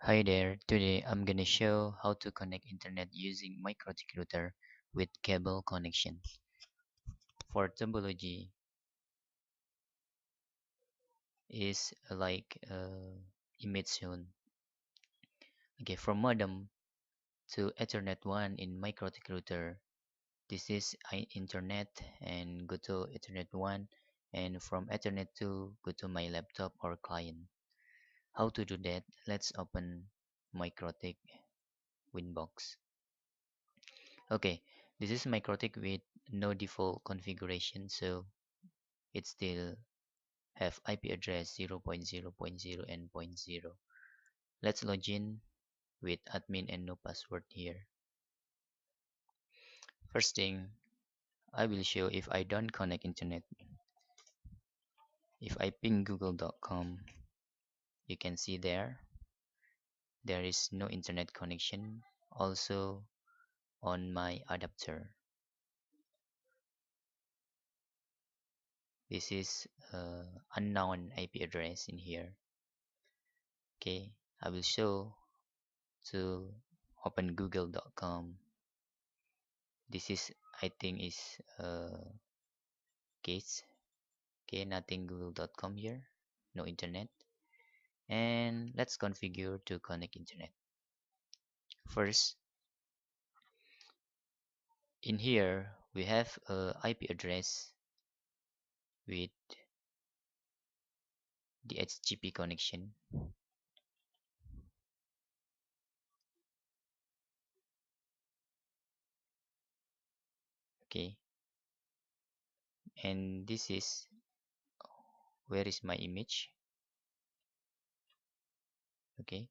Hi there, today I'm gonna show how to connect internet using Mikrotik router with cable connection. For topology is like image zone. Okay, from modem to Ethernet 1 in Mikrotik router, this is internet and go to Ethernet 1 and from Ethernet 2 go to my laptop or client. How to do that? Let's open Mikrotik Winbox. Okay, this is Mikrotik with no default configuration, so it still have IP address 0.0.0 and zero point 0.0. Let's log in with admin and no password here. First thing, I will show if I don't connect internet. If I ping google.com, you can see there is no internet connection. Also on my adapter. This is unknown IP address in here. Okay, I will show to open google.com. This is I think is case. Okay, nothing google.com here, no internet. And let's configure to connect internet. First, in here we have a IP address with the HTTP connection. Okay, and this is where is my image. Okay,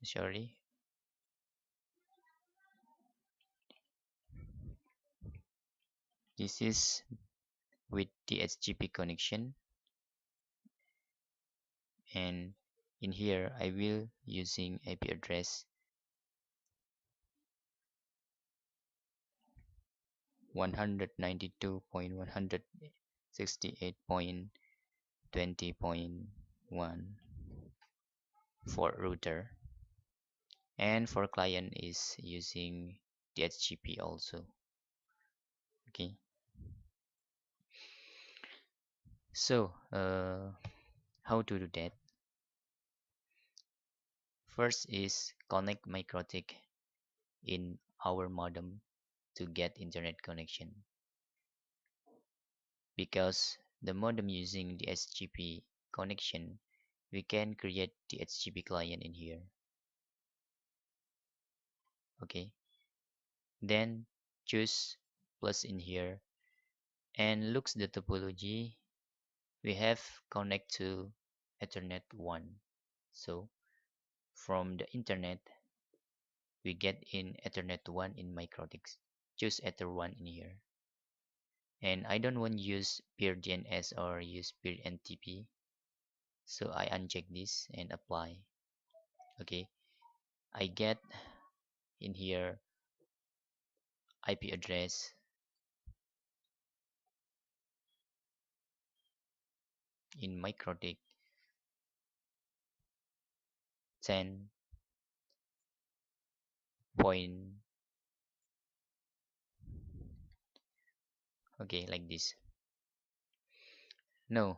sorry. This is with the HTTP connection, and in here I will using IP address 192.168.20.1 for router, and for client is using the HTTP also. Okay, so how to do that? First is connect Mikrotik in our modem to get internet connection, because the modem using the HTTP connection, we can create the HTTP client in here. Okay, then choose plus in here and looks the topology. We have connect to Ethernet 1. So from the internet we get in Ethernet 1 in Mikrotics. Choose Ether 1 in here. And I don't want to use peer DNS or use peer NTP, so I uncheck this and apply. Okay, I get in here IP address in Mikrotik 10 point, okay, like this. No,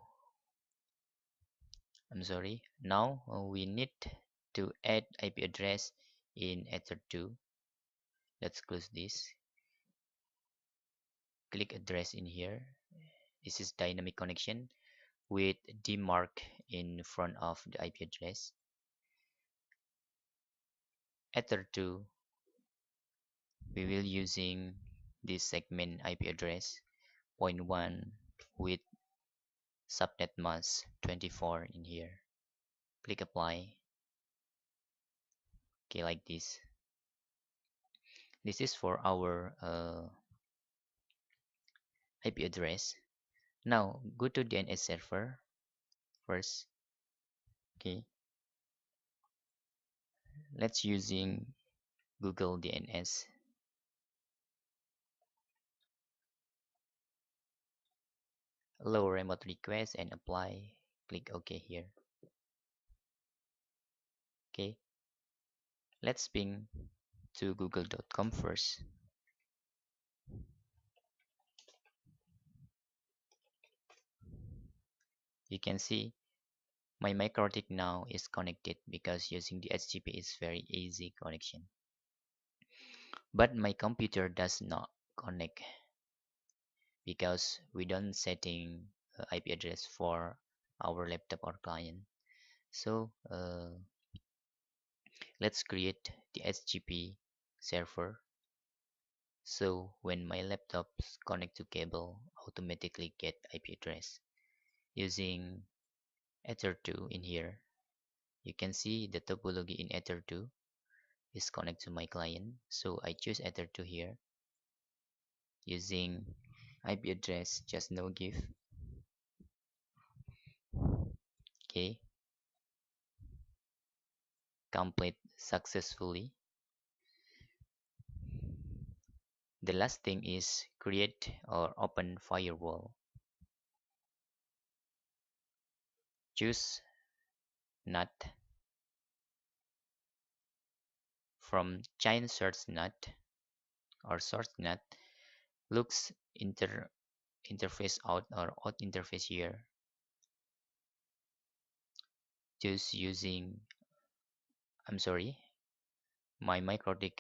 I'm sorry. Now we need to add IP address in Ether 2. Let's close this. Click address in here. This is dynamic connection with D mark in front of the IP address. Ether 2, we will using this segment IP address 0.1 with subnet mask 24 in here. Click apply. Okay, like this. This is for our IP address. Now go to DNS server first. Okay, let's using Google DNS. Allow remote request and apply. Click OK here. Let's ping to google.com first. You can see my Mikrotik now is connected because using the HTTP is very easy connection. But my computer does not connect because we don't setting IP address for our laptop or client. So let's create the HTTP server. So when my laptops connect to cable, automatically get IP address using Ether2 in here. You can see the topology in Ether2 is connect to my client. So I choose Ether2 here using IP address just no give. Okay, complete successfully. The last thing is create or open firewall. Choose NAT from giant source NAT or source NAT. Looks interface out or out interface here. Choose using, I'm sorry, my Mikrotik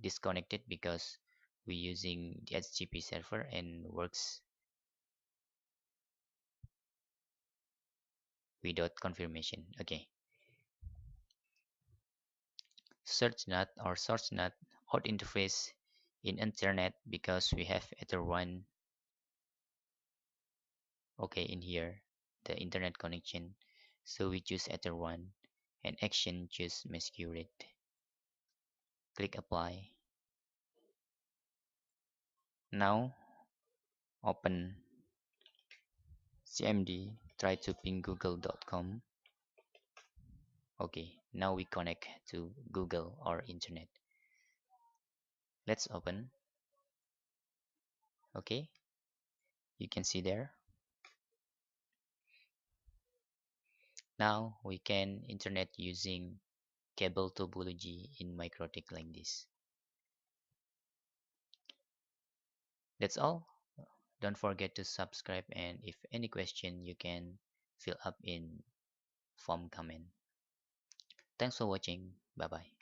disconnected because we using the HTTP server and works without confirmation. Okay, search NAT or source NAT out interface in internet because we have Ether1. Okay, in here the internet connection, so we choose Ether1 and action choose masquerade. Click apply. Now open CMD, try to ping google.com. Okay, now we connect to Google or internet. Let's open. Okay, you can see there. Now we can internet using cable topology in Mikrotik like this. That's all. Don't forget to subscribe, and if any question you can fill up in form comment. Thanks for watching. Bye bye.